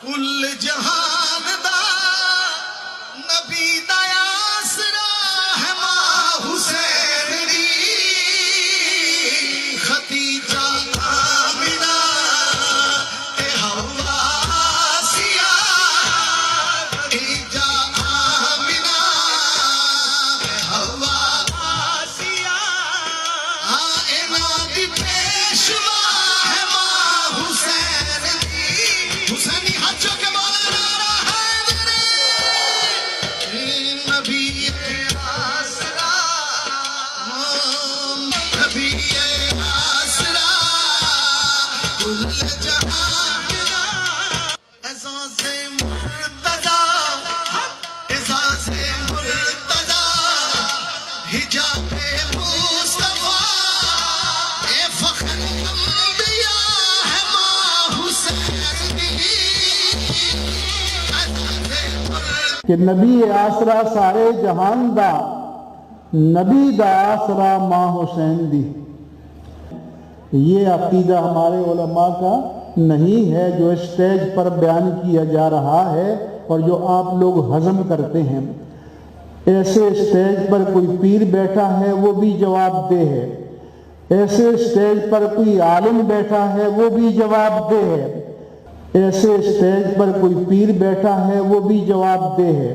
کل جہان دا نبی دا آسرا ہے ماں حسین دی ختیجہ آمنہ تے حوا آسیہ ختیجہ آمنہ تے حوا آسیہ انہاں دی پیشوا ہے ماں حسین دی حسینی حجوں کے مولانا حیدر نبی آسرا نبی آسرا کل جہان اعزاز مرتضی اعزاز مرتضی حجاب مصطفیٰ اے فخر انبیاء ہے ماں حسین دی کہ نبی آسرا سارے جہان دا نبی دا آسرا ماں حسین دی. یہ عقیدہ ہمارے علماء کا نہیں ہے جو اسٹیج پر بیان کیا جا رہا ہے اور جو آپ لوگ ہضم کرتے ہیں. ایسے اسٹیج پر کوئی پیر بیٹھا ہے وہ بھی جواب دہ ہے، ایسے اسٹیج پر کوئی عالم بیٹھا ہے وہ بھی جواب دہ ہے، ایسے اسٹیج پر کوئی پیر بیٹھا ہے وہ بھی جواب دہ ہے،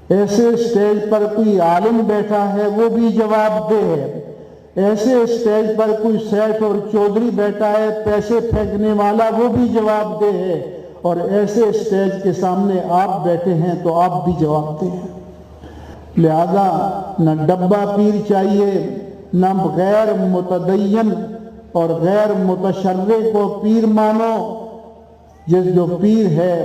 ایسے اسٹیج پر کوئی عالم بیٹھا ہے وہ بھی جواب دہ ہے، ایسے اسٹیج پر کوئی سیٹھ اور چودھری بیٹھا ہے پیسے پھینکنے والا وہ بھی جواب دہ ہے، اور ایسے اسٹیج کے سامنے آپ بیٹھے ہیں تو آپ بھی جواب دہ ہیں. لہذا نہ ڈبہ پیر چاہیے، نہ غیر متدین اور غیر متشرع کو پیر مانو. جو پیر ہے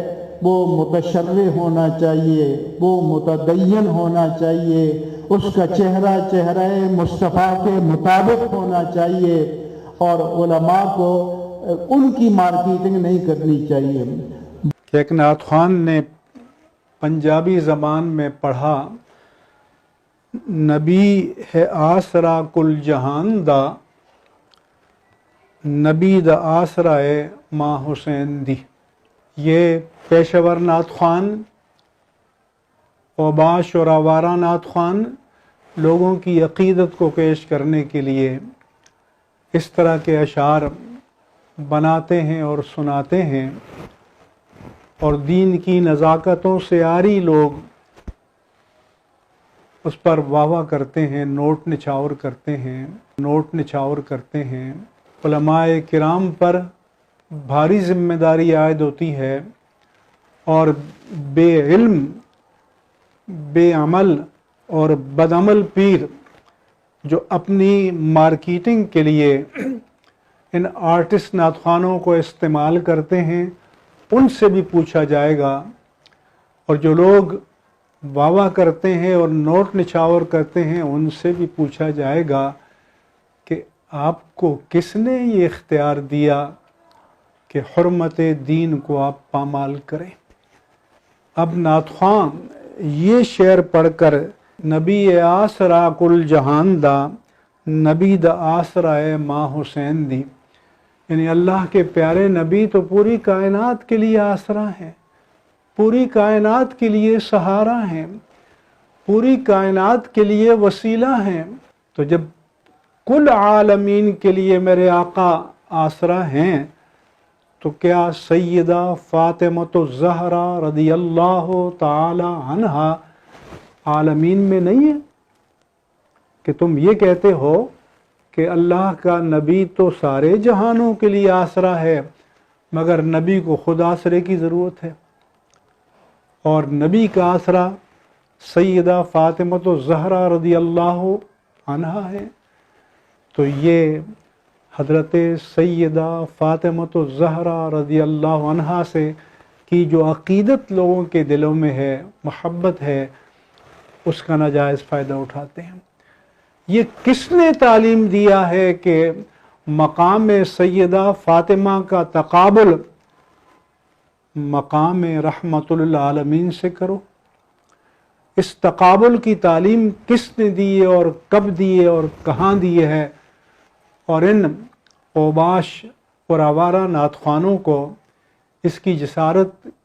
وہ متشرع ہونا چاہیے، وہ متدین ہونا چاہیے، اس کا چہرہ چہرہ مصطفیٰ کے مطابق ہونا چاہیے، اور علماء کو ان کی مارکیٹنگ نہیں کرنی چاہیے. ایک نعت خوان نے پنجابی زبان میں پڑھا، نبی ہے آسرا کل جہان دا، نبی دا آسرا ہے ماں حسین دی. یہ پیشور نعت خوان، اوباش اور آوارہ نعت خوان لوگوں کی عقیدت کو پیش کرنے کے لیے اس طرح کے اشعار بناتے ہیں اور سناتے ہیں، اور دین کی نزاکتوں سے عاری لوگ اس پر واہ واہ کرتے ہیں، نوٹ نچھاور کرتے ہیں. علماء کرام پر بھاری ذمہ داری عائد ہوتی ہے، اور بے علم، بے عمل اور بدعمل پیر جو اپنی مارکیٹنگ کے لیے ان آرٹسٹ نعت خوانوں کو استعمال کرتے ہیں، ان سے بھی پوچھا جائے گا. اور جو لوگ واہ واہ کرتے ہیں اور نوٹ نچھاور کرتے ہیں، ان سے بھی پوچھا جائے گا کہ آپ کو کس نے یہ اختیار دیا کہ حرمت دین کو آپ پامال کریں. اب نعت خواں یہ شعر پڑھ کر نبی آسرا کل جہان دا، نبی دا آسرا ہے ماں حسین دی، یعنی اللہ کے پیارے نبی تو پوری کائنات کے لیے آسرا ہیں، پوری کائنات کے لیے سہارا ہیں، پوری کائنات کے لیے وسیلہ ہیں. تو جب کل عالمین کے لیے میرے آقا آسرا ہیں، تو کیا سیدہ فاطمۃ الزہرا رضی اللہ تعالی عنہا عالمین میں نہیں ہے؟ کہ تم یہ کہتے ہو کہ اللہ کا نبی تو سارے جہانوں کے لیے آسرا ہے، مگر نبی کو خود آسرے کی ضرورت ہے، اور نبی کا آسرا سیدہ فاطمۃ الزہرا رضی اللہ عنہا ہے. تو یہ حضرت سیدہ فاطمۃ الزہرا رضی اللہ عنہا سے کی جو عقیدت لوگوں کے دلوں میں ہے، محبت ہے، اس کا ناجائز فائدہ اٹھاتے ہیں. یہ کس نے تعلیم دیا ہے کہ مقام سیدہ فاطمہ کا تقابل مقام رحمت للعالمین سے کرو؟ اس تقابل کی تعلیم کس نے دی ہے اور کب دی ہے اور کہاں دی ہے؟ اور ان اوباش اور آوارہ نعت خوانوں کو اس کی جسارت